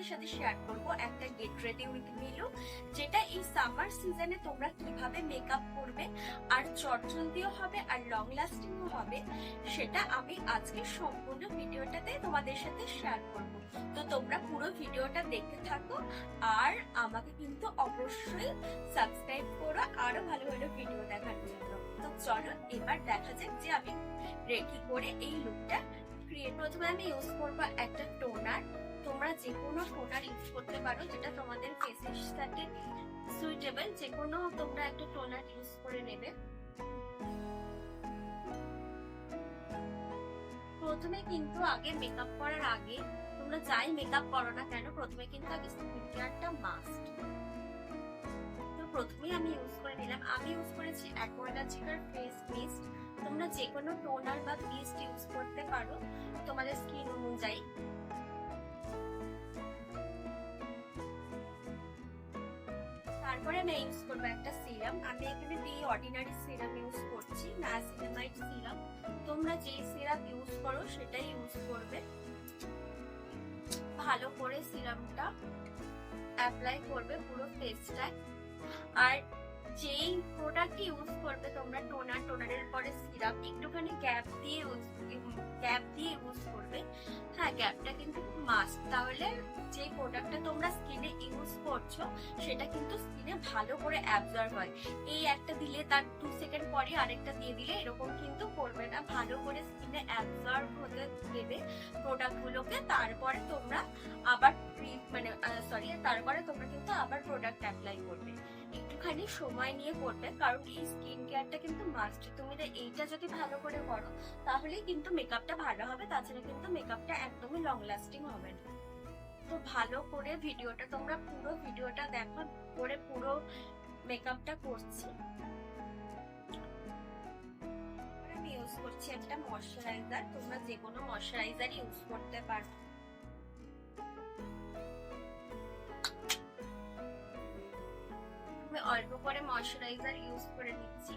তোমাদের সাথে শেয়ার করব একটা get ready with me look, যেটা এই সামার সিজনে তোমরা কিভাবে মেকআপ করবে আর চটজলদিও হবে আর লং লাস্টিংও হবে, সেটা আমি আজকে সম্পূর্ণ ভিডিওটাতে তোমাদের সাথে শেয়ার করব। তো তোমরা পুরো ভিডিওটা দেখতে থাকো আর আমাকে কিন্তু অবশ্যই সাবস্ক্রাইব করো আরো ভালো ভালো ভিডিও দেখার জন্য। তো চলো এবার দেখা যাক যে আমি রেডি করে এই লুকটা ক্রিয়েট। প্রথমে আমি ইউজ করবো একটা টোনার। তোমরা যে কোনো টোনার ইউজ করতে পারো যেটা তোমাদের ফেসের সাথে সুইটেবল, যে কোনো তোমরা একটা টোনার ইউজ করে নেবে। প্রথমে কিন্তু আগে মেকআপ করার আগে তোমরা যাই মেকআপ করো না কেন, প্রথমে কিন্তু আগে স্কিন কেয়ারটা মাস্ট। তো প্রথমে আমি ইউজ করে নিলাম, আমি ইউজ করেছি অ্যাকোয়ালজিকার ফেস মিস্ট। তোমরা যে কোনো টোনার বা মিস্ট ইউজ করতে পারো তোমাদের স্কিন অনুযায়ী। তারপরে আমি ইউজ করবো একটা সিরাম। আমি এখানে দি অর্ডিনারি সিরাম ইউজ করছি, নায়াসিনামাইড সিরাম। তোমরা যে সিরাম ইউজ করো সেটাই ইউজ করবে। ভালো করে সিরামটা অ্যাপ্লাই করবে পুরো ফেসটায়। আর যেই প্রোডাক্ট ইউজ করবে তোমরা, টোনারের পরে সিরাম, একটুখানি গ্যাপ দিয়ে ইউজ করবে। হ্যাঁ, গ্যাপটা কিন্তু মাস্ট, তাহলে যে প্রোডাক্টটা তোমরা স্কিনে ইউজ করছো সেটা কিন্তু স্কিনে ভালো করে অ্যাবজর্ব হয়। এই একটা দিলে তার 2 সেকেন্ড পরে আরেকটা দিয়ে দিলে এরকম কিন্তু করবে না, ভালো করে স্কিনে অ্যাবজর্ব হতে দেবে প্রোডাক্টগুলোকে। তারপরে তোমরা আবার তারপরে তোমরা কিন্তু আবার প্রোডাক্ট অ্যাপ্লাই করবে। একটুখানি সময় নিয়ে করবে, কারণ এই স্কিন কেয়ারটা কিন্তু মাস্ট। তুমি এইটা যদি ভালো করে করো তাহলেই কিন্তু মেকআপটা ভালো হবে, তাছাড়া কিন্তু মেকআপটা একদমই লং লাস্টিং হবে না। তো ভালো করে ভিডিওটা তোমরা পুরো ভিডিওটা দেখো করে পুরো মেকআপটা করছি। আমি ইউজ করছি একটা ময়শ্চারাইজার। তোমরা যে কোনো ময়শ্চারাইজার ইউজ করতে পারো। আমি অল্প করে ময়শ্চারাইজার ইউজ করে নিচ্ছি।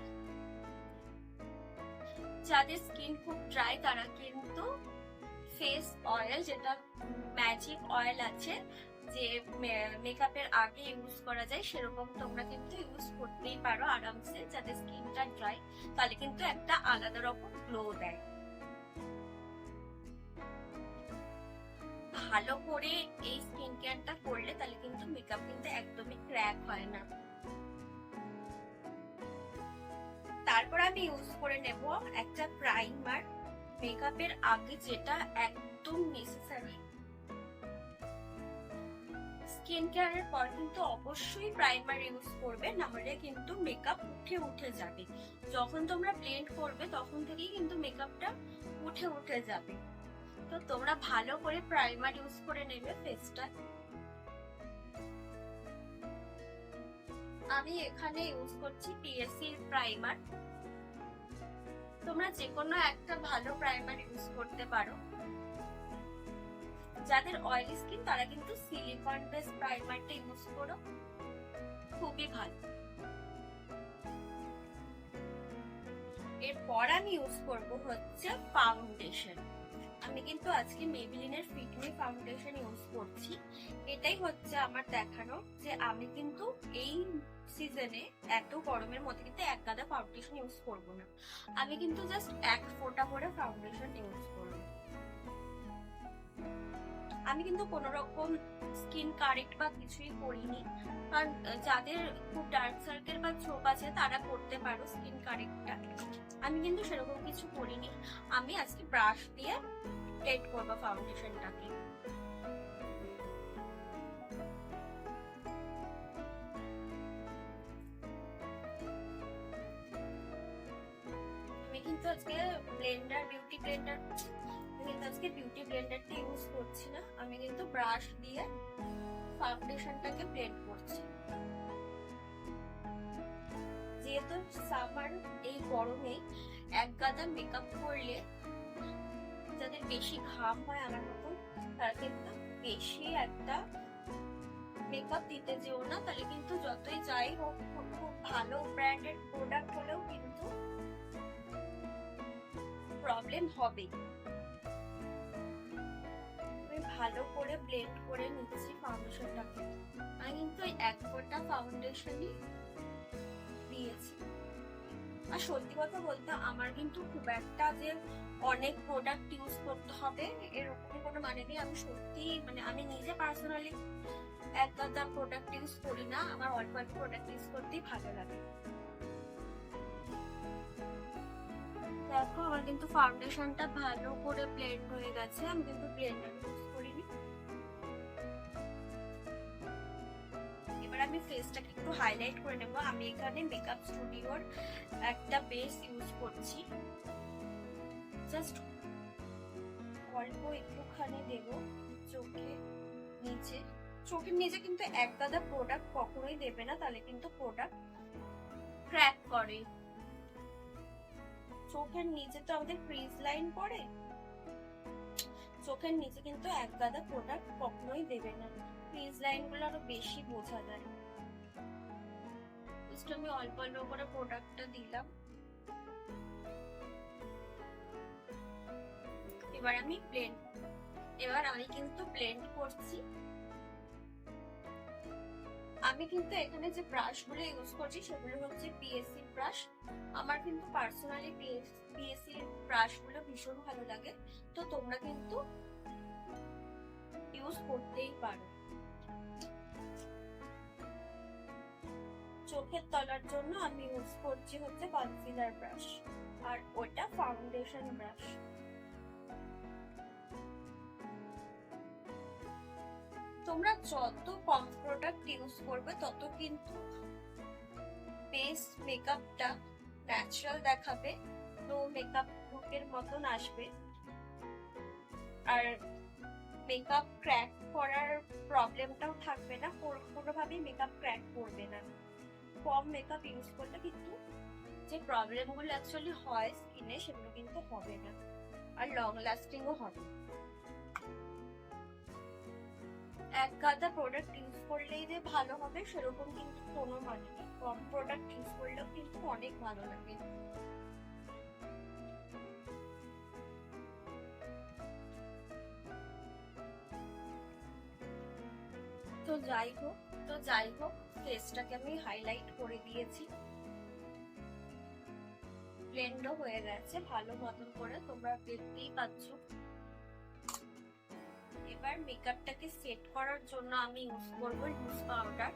যাদের স্কিন খুব ড্রাই তারা কিন্তু ফেস অয়েল, যেটা ম্যাজিক অয়েল আছে যে মেকআপের আগে ইউজ করা যায়, সেরকম তোমরা কিন্তু ইউজ করতেই পারো আরামসে। যাদের স্কিনটা ড্রাই তাহলে কিন্তু একটা আলাদা রকম গ্লো দেয়। ভালো করে এই স্কিন কেয়ারটা করলে তাহলে কিন্তু মেকআপ কিন্তু একদমই ক্র্যাক হয় না। তারপর আমি ইউজ করে নেব একটা প্রাইমার, মেকআপের আগে যেটা একদম নেসেসারি। স্কিন কেয়ারের পর কিন্তু অবশ্যই প্রাইমার ইউজ করবে, না হলে কিন্তু মেকআপ উঠে যাবে। যখন তোমরা ব্লেন্ড করবে তখন থেকেই কিন্তু মেকআপটা উঠে যাবে। তো তোমরা ভালো করে প্রাইমার ইউজ করে নেবে ফেসটা। আমি এখানে ইউজ করছি পিএসসি প্রাইমার। তোমরা যে কোনো একটা ভালো প্রাইমার ইউজ করতে পারো। যাদের অয়েলি স্কিন তারা কিন্তু সিলিকন বেস প্রাইমারটা ইউজ করো, খুবই ভালো। এরপর আমি ইউজ করব হচ্ছে ফাউন্ডেশন। আমি কিন্তু আজকে মেবিলিনের ফিট মি ফাউন্ডেশন ইউজ করছি। এটাই হচ্ছে আমার দেখানো যে আমি কিন্তু এই সিজনে এত গরমের মধ্যে কিন্তু এক গাদা ফাউন্ডেশন ইউজ করব না। আমি কিন্তু জাস্ট এক ফোঁটা করে ফাউন্ডেশন ইউজ করব। আমি কিন্তু কোনো রকম স্কিন কারেক্ট বা কিছুই করিনি, কারণ যাদের খুব ডার্ক সার্কেল বা ছোপ আছে তারা করতে পারো স্কিন কারেক্টটা। আমি কিন্তু সেরকম কিছু করিনি। আমি আজকে ব্রাশ দিয়ে সেট করবো ফাউন্ডেশনটাকে। আমি কিন্তু আজকে বিউটি ব্লেন্ডারটা ইউজ করছি না, আমি কিন্তু ব্রাশ দিয়ে ফাউন্ডেশনটাকে ব্লেন্ড করছি। যেহেতু সামার এই গরমে এক গাদা মেকআপ করলে যাদের বেশি ঘাম হয় আমার মতো, তারা কিন্তু বেশি একটা মেকআপ দিতে যেও না, তাহলে কিন্তু যতই যাই হোক খুব ভালো ব্র্যান্ডেড প্রোডাক্ট হলেও কিন্তু প্রবলেম হবে। আমি ভালো করে ব্লেন্ড করে নিচ্ছি ফাউন্ডেশনটাকে। আমি কিন্তু এক ফোঁটা ফাউন্ডেশনই দিয়েছি। আর সত্যি কথা বলতে আমার কিন্তু খুব একটা যে অনেক প্রোডাক্ট ইউজ করতে হবে এরকম কোনো মানে নেই। আমি সত্যি মানে আমি নিজে পার্সোনালি এক গাদা প্রোডাক্ট ইউজ করি না, আমার অল্প অল্প প্রোডাক্ট ইউজ করতেই ভালো লাগে। দেখো আমার কিন্তু ফাউন্ডেশনটা ভালো করে ব্লেন্ড হয়ে গেছে, আমি কিন্তু ব্লেন্ডার ইউজ করিনি। এবার আমি ফেসটাকে একটু হাইলাইট করে নেব। আমি এখানে মেকআপ স্টুডিওর একটা বেস ইউজ করছি, জাস্ট অল্প একটুখানি দেব চোখে নিচে। চোখের নিচে কিন্তু এক গাদা প্রোডাক্ট কখনোই দেবে না, তাহলে কিন্তু প্রোডাক্ট ক্র্যাক করে। চোখের নিচে তো আমাদের ক্রিজ লাইন পড়ে, চোখের নিচে কিন্তু এক গাদা প্রোডাক্ট কখনোই দেবে না, ক্রিজ লাইন গুলো আরো বেশি বোঝা যায়। আমি অল্প অল্প করে প্রোডাক্টটা দিলাম। এবার আমি কিন্তু ব্লেন্ড করছি। আমি কিন্তু এখানে যে ব্রাশ গুলো ইউজ করছি সেগুলো হচ্ছে পিএসসি ব্রাশ। আমার কিন্তু পার্সোনালি পিএসসি ব্রাশ গুলো ভীষণ ভালো লাগে, তো তোমরা কিন্তু ইউজ করতেই পারো। চোখের তলার জন্য আমি ইউজ করছি হচ্ছে কনসিলার ব্রাশ, আর ওটা ফাউন্ডেশন ব্রাশ। তোমরা যত কম প্রোডাক্ট ইউজ করবে তত কিন্তু বেস মেকআপটা ন্যাচারাল দেখাবে, নো মেকআপ লুকের মতন আসবে, আর মেকআপ ক্র্যাক করার প্রবলেমটাও থাকবে না, কোনোভাবেই মেকআপ ক্র্যাক করবে না। কম মেকআপ ইউজ করলে কিন্তু যে প্রবলেমগুলো অ্যাকচুয়ালি হয় স্কিনে সেগুলো কিন্তু হবে না, আর লং লাস্টিংও হবে। এক গাদা প্রোডাক্ট ইউজ করলেই যে ভালো হবে সেরকম কিন্তু কোনো মানে নেই, কম প্রোডাক্ট ইউজ করলেও কিন্তু অনেক ভালো লাগে। তো যাই হোক ফেসটাকে আমি হাইলাইট করে দিয়েছি, ব্লেন্ডও হয়ে গেছে ভালো মতন করে, তোমরা দেখতেই পাচ্ছ। এবার মেকআপটাকে সেট করার জন্য আমি ইউজ করব লুজ পাউডার।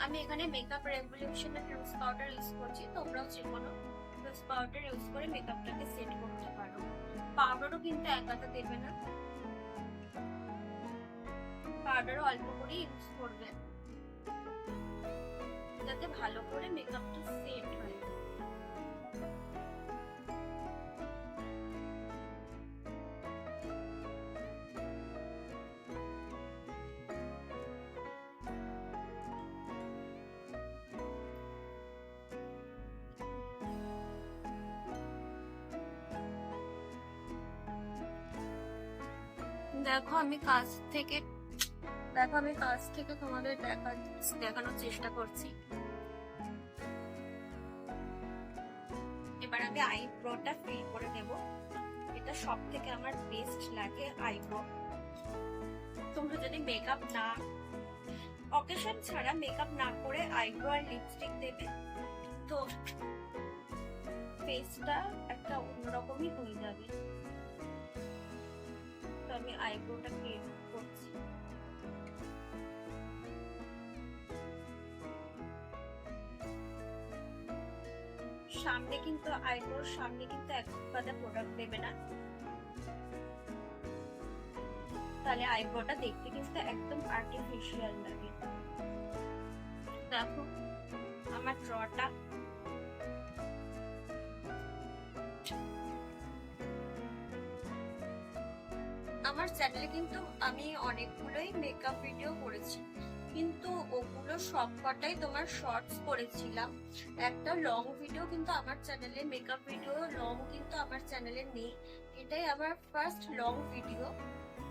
আমি এখানে মেকআপ রেভলিউশনের লুজ পাউডার ইউজ করছি, তোমরাও যে কোনো লুজ পাউডার ইউজ করে মেকআপটাকে সেট করতে পারো। পাউডারও কিন্তু এক গাদা দেবে না, পাউডারও অল্প করে ইউজ করবে যাতে ভালো করে মেকআপটা সেট হয়। দেখো আমি কাছ থেকে তোমাদের দেখানোর চেষ্টা করছি। এবার আমি আইব্রোটা ফিল করে নেব, এটা সব থেকে আমার বেস্ট লাগে আইব্রো। তোমরা যদি মেকআপ না অকেশন ছাড়া মেকআপ না করে আইব্রো আর লিপস্টিক দেবে তো ফেসটা একটা অন্যরকমই হয়ে যাবে। তো আমি আইব্রোটা ক্রিয়েট করছি। সামনে কিন্তু আইব্রোর সামনে কিন্তু এক গাদা প্রোডাক্ট দেবে না, তাহলে আইব্রোটা দেখতে কিন্তু একদম আর্টিফিশিয়াল লাগে। দেখো আমার ড্রটা আমার চ্যানেলে কিন্তু আমি অনেকগুলোই মেকআপ ভিডিও করেছি, কিন্তু ওগুলো সবকটাই তোমার শর্টস করেছিলাম, একটা লং ভিডিও কিন্তু আমার চ্যানেলে মেকআপ ভিডিও লং কিন্তু আমার চ্যানেলে নেই। এটাই আমার ফার্স্ট লং ভিডিও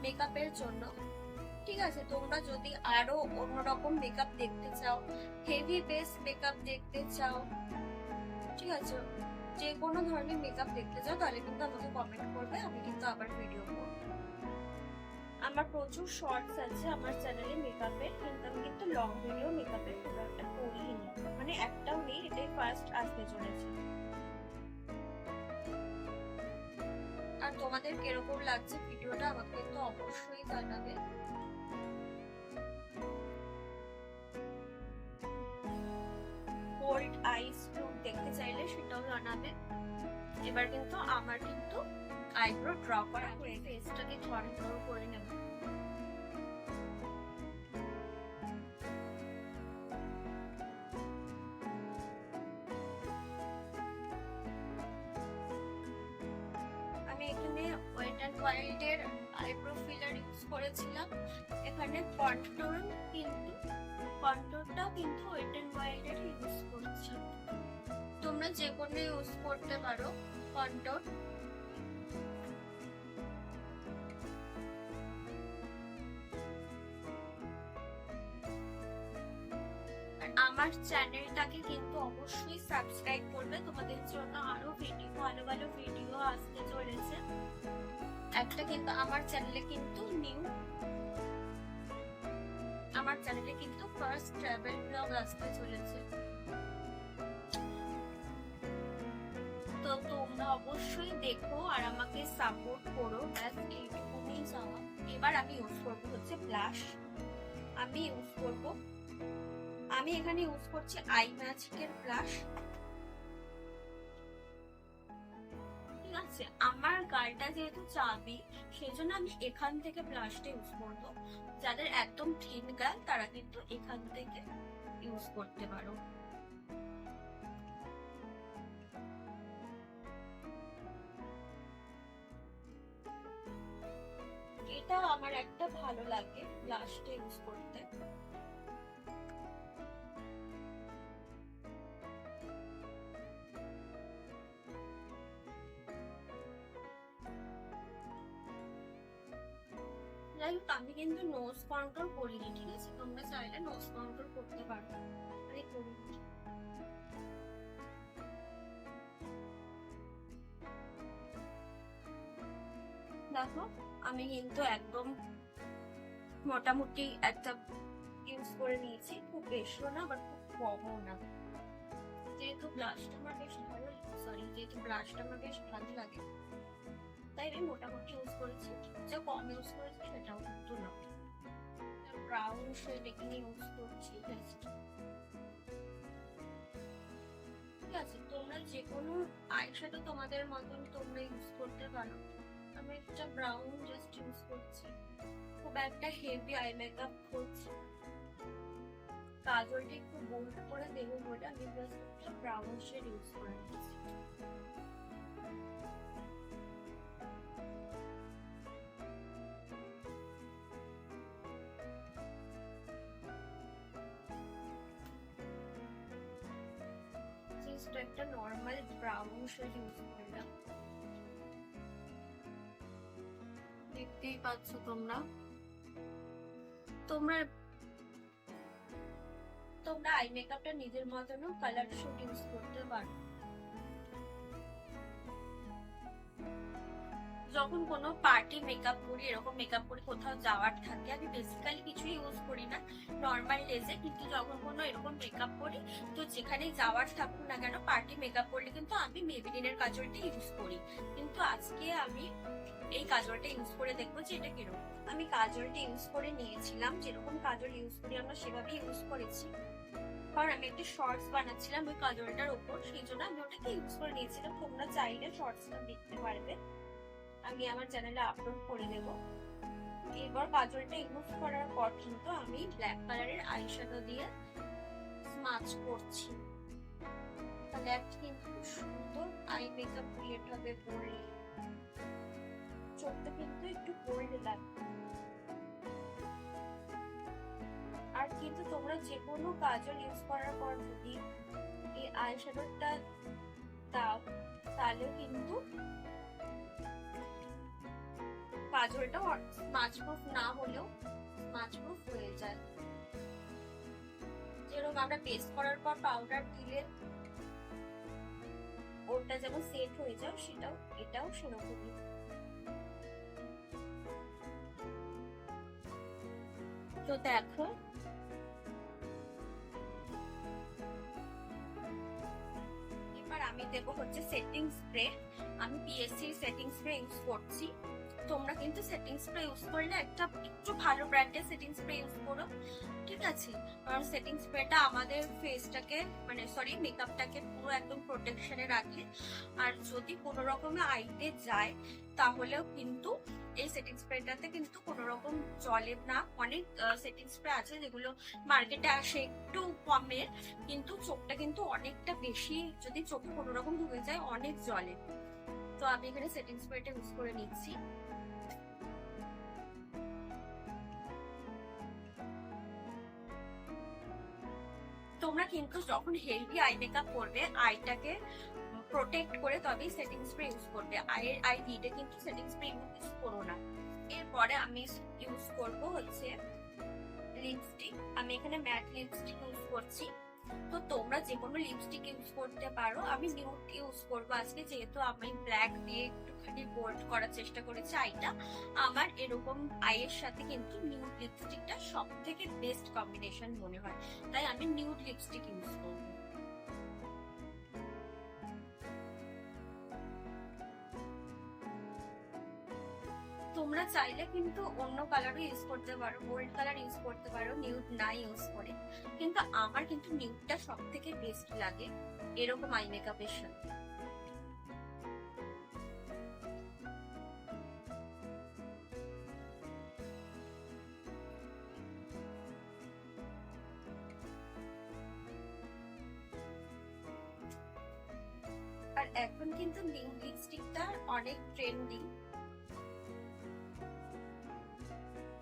মেকআপের জন্য। ঠিক আছে, তোমরা যদি আরো অন্যরকম মেকআপ দেখতে চাও, হেভি বেস মেকআপ দেখতে চাও, ঠিক আছে, যে কোনো ধরনের মেকআপ দেখতে চাও, তাহলে কিন্তু আমাকে কমেন্ট করবে, আমি কিন্তু আবার ভিডিও করবো। আমার প্রচুর শর্টস আছে আমার চ্যানেলে মেকআপের, কিন্তু আমি কিন্তু লং ভিডিও মেকআপের খুব একটা করিনি, মানে একটাও নেই, এটাই ফার্স্ট আসতে চলেছে। আর তোমাদের কিরকম লাগছে ভিডিওটা আমাকে কিন্তু অবশ্যই জানাবে। বোল্ড আইস লুক দেখতে চাইলে সেটাও জানাবে। এবার কিন্তু আমার কিন্তু আইব্রো ড্র করা হয়ে ফেসটাকে কন্ট্রোল করে নেব। আমি এখানে ওয়েট অ্যান্ড ওয়াইল্ডের আইব্রো ফিলার ইউজ করেছিলাম। এখানে কন্ট্রোলটাও কিন্তু ওয়েট অ্যান্ড ওয়াইল্ডের ইউজ করছি। তোমরা যে কোনো ইউজ করতে পারো কন্ট্রোল। আমার চ্যানেলটাকে কিন্তু অবশ্যই সাবস্ক্রাইব করবে, তোমাদের জন্য আরো ভালো ভালো ভিডিও আসতে চলেছে। একটা কিন্তু আমার চ্যানেলে কিন্তু ফার্স্ট ট্রাভেল ব্লগ আসতে চলেছে, তো তোমরা অবশ্যই দেখো আর আমাকে সাপোর্ট করো। ব্যাস এইটুকুনি চাওয়া। এবার আমি ইউজ করবো হচ্ছে ব্লাশ। আমি এখানে ইউজ করছি আই ম্যাজিকের ব্লাশ। ঠিক আছে, আমার গালটা যেহেতু চাবি সেজন্য আমি এখান থেকে ব্লাশটা ইউজ করবো। যাদের একদম থিন গাল তারা কিন্তু এখান থেকে ইউজ করতে পারো। এটা আমার একটা ভালো লাগে ব্লাশটা ইউজ করতে। যাই হোক, আমি কিন্তু নোজ কন্ট্রোল করিনি, ঠিক আছে? তোমরা চাইলে নোজ কন্ট্রোল করতে পারো। আমি করিনি। দেখো আমি কিন্তু একদম মোটামুটি একটা ইউজ করে নিয়েছি, খুব বেশিও না আবার খুব কমও না। যেহেতু ব্লাশটা আমার বেশ ভালো লাগে তাই আমি মোটামুটি ইউজ করেছি। যে কম ইউজ করেছি সেটাও কিন্তু না। ব্রাউন শেড এখানে ইউজ করছি জাস্ট। ঠিক আছে, তোমরা যে কোনো আইশ্যাডো তোমাদের মতন তোমরা ইউজ করতে পারো। আমি একটা ব্রাউন জাস্ট ইউজ করছি, খুব একটা হেভি আই মেকআপ করছি। কাজলটা একটু বোল্ড করে দেবো বলে আমি জাস্ট একটা ব্রাউন শেড ইউজ করে নিচ্ছি। জাস্ট একটা নর্মাল ব্রাউন শেড ইউজ করলাম। দেখতেই পাচ্ছ তোমরা আই মেকআপটা নিজের মতনও কালার শেড ইউজ করতে পারো। যখন কোনো পার্টি মেকআপ করি, এরকম মেকআপ করি কোথাও যাওয়ার থাকে, আমি বেসিক্যালি কিছু ইউজ করি না, নর্মাল লেজে। কিন্তু যখন কোনো এরকম মেকআপ করি, তো যেখানে যাওয়ার থাকুক না কেন, পার্টি মেকআপ করলে কিন্তু আমি মেবিলিনের কাজলটা ইউজ করি। কিন্তু আজকে আমি এই কাজলটা ইউজ করে দেখবো যে এটা কিরকম। আমি কাজলটা ইউজ করে নিয়েছিলাম, যেরকম কাজল ইউজ করি আমরা সেভাবেই ইউজ করেছি, কারণ আমি একটা শর্টস বানাচ্ছিলাম ওই কাজলটার উপর, সেই জন্য আমি ওটাকে ইউজ করে নিয়েছিলাম। তোমরা চাইলে শর্টসটা দেখতে পারবে, আমি আমার চ্যানেলে আপলোড করে দেব। এবার কাজলটা ইউজ করার পর কিন্তু আমি ব্ল্যাক কালারের আইশ্যাডো দিয়ে স্মাচ করছি, তাহলে একটা কিন্তু সুন্দর আই মেকআপ ক্রিয়েট হবে পরে। চোখটা কিন্তু একটু বোল্ড লাগবে। আর কিন্তু তোমরা যে কোনো কাজল ইউজ করার পর যদি এই আইশ্যাডোটা দাও তাহলে কিন্তু কাজলটা স্মাচ প্রুফ না হলেও স্মাচ প্রুফ হয়ে যায়। যেরকম আমরা পেস্ট করার পর পাউডার দিলে ওটা যেমন সেট হয়ে যায়, এটাও সেরকমই। তো দেখো এবার আমি দেবো হচ্ছে সেটিং স্প্রে। আমি পিএসসি সেটিং স্প্রে ইউজ করছি। তোমরা কিন্তু সেটিং স্প্রে ইউজ করলে একটু ভালো ব্র্যান্ডের সেটিং স্প্রে ইউজ করো, ঠিক আছে? কারণ সেটিং স্প্রেটা আমাদের ফেসটাকে মানে সরি মেকআপটাকে পুরো একদম প্রোটেকশনে রাখে। আর যদি কোনো রকমের আইতে যায় তাহলেও কিন্তু এই সেটিং স্প্রেটাতে কিন্তু কোনো রকম জলে না। অনেক সেটিং স্প্রে আছে যেগুলো মার্কেটে আসে একটু কমের, কিন্তু চোখটা কিন্তু অনেকটা বেশি, যদি চোখে কোনো রকম ঢুকে যায় অনেক জলে। তো আমি এখানে সেটিং স্প্রেটা ইউজ করে নিচ্ছি। তোমরা কিন্তু যখন হেলদি আই মেকআপ করবে আইটাকে প্রোটেক্ট করে তবেই সেটিং স্প্রে ইউজ করবে। আই লিডে কিন্তু সেটিং স্প্রে ইউজ করো না। এরপরে আমি ইউজ করব হচ্ছে লিপস্টিক। আমি এখানে ম্যাট লিপস্টিক ইউজ করছি। তো তোমরা যে কোনো লিপস্টিক ইউজ করতে পারো। আমি নিউড ইউজ করবো আজকে, যেহেতু আমি ব্ল্যাক দিয়ে একটুখানি বোল্ড করার চেষ্টা করেছি আইটা। আমার এরকম আইয়ের সাথে কিন্তু নিউড লিপস্টিকটা সব থেকে বেস্ট কম্বিনেশন মনে হয়, তাই আমি নিউড লিপস্টিক ইউজ করবো। তোমরা চাইলে কিন্তু অন্য কালারও ইউজ করতে পারো, গোল্ড কালার ইউজ করতে পারো নিউড না ইউজ করে, কিন্তু আমার কিন্তু নিউডটা সব থেকে বেস্ট লাগে এরকম আই মেকআপের সাথে। আর এখন কিন্তু নিউড লিপস্টিকটা অনেক ট্রেন্ডি।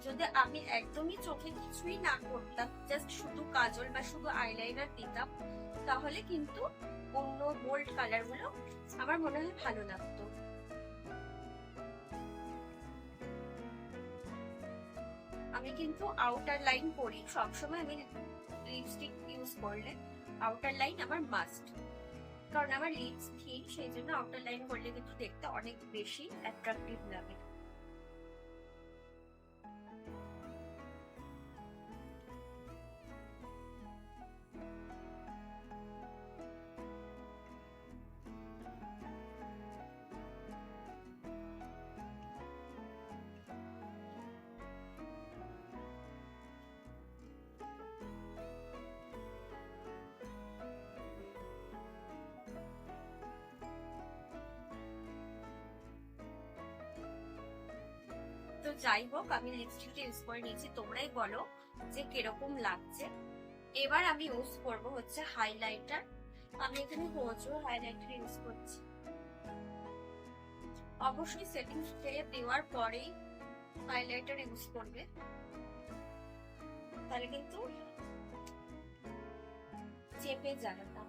যদি আমি একদমই চোখে কিছুই না করতাম, জাস্ট শুধু কাজল বা শুধু আইলাইনার দিতাম, তাহলে কিন্তু অন্য বোল্ড কালার গুলো আমার মনে হয় ভালো লাগতো। আমি কিন্তু আউটার লাইন করি সবসময়। আমি লিপস্টিক ইউজ করলে আউটার লাইন আমার মাস্ট, কারণ আমার লিপস থিক, সেই জন্য আউটার লাইন করলে কিন্তু দেখতে অনেক বেশি অ্যাট্রাকটিভ লাগে। তো যাই হোক, আমি লিপস্টিকটা ইউজ করে নিয়েছি, তোমরাই বলো যে কিরকম লাগছে। এবার আমি ইউজ করব হচ্ছে হাইলাইটার। আমি এখানে হোজো হাইলাইটার ইউজ করছি। অবশ্যই সেটিং স্প্রে দেওয়ার পরেই হাইলাইটার ইউজ করবে, তাহলে কিন্তু চেপে যাবে না।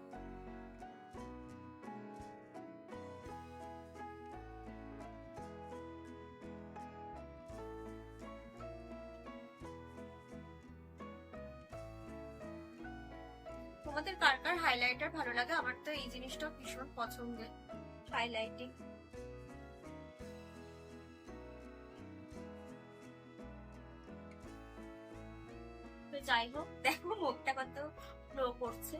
তোমাদের কার কার হাইলাইটার ভালো লাগে? আমার তো এই জিনিসটা ভীষণ পছন্দের, হাইলাইটিং। তো যাই হোক, দেখো মুখটা কত গ্লো করছে।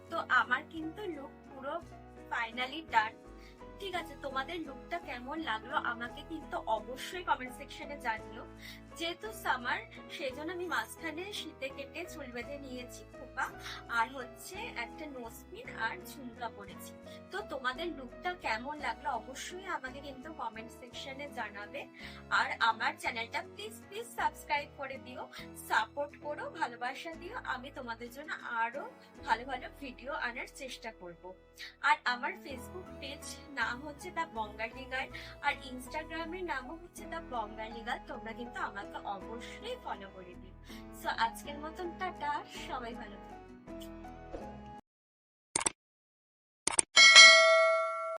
তো আমার কিন্তু লুক পুরো ফাইনালি ডান। ঠিক আছে, তোমাদের লুকটা কেমন লাগলো আমাকে কিন্তু অবশ্যই কমেন্ট সেকশনে জানিও। যেহেতু সামার, সেজন্য আমি মাঝখানে শীতে কেটে চুল বেঁধে নিয়েছি খোপা, আর হচ্ছে একটা নোজপিন আর ঝুমকা পরেছি। তো তোমাদের লুকটা কেমন লাগলো অবশ্যই আমাকে কিন্তু কমেন্ট সেকশনে জানাবে। আর আমার চ্যানেলটা প্লিজ প্লিজ সাবস্ক্রাইব করে দিও, সাপোর্ট করো, ভালোবাসা দিও। আমি তোমাদের জন্য আরো ভালো ভালো ভিডিও আনার চেষ্টা করব। আর আমার ফেসবুক পেজ নাম হচ্ছে দ্য বঙ্গালী গার্ল, আর ইনস্টাগ্রামের নামও হচ্ছে দ্য বঙ্গালী গার্ল। তোমরা কিন্তু আমাকে অবশ্যই ফলো করে দিও। সো আজকের মতন টাটা, সবাই ভালো থাকো।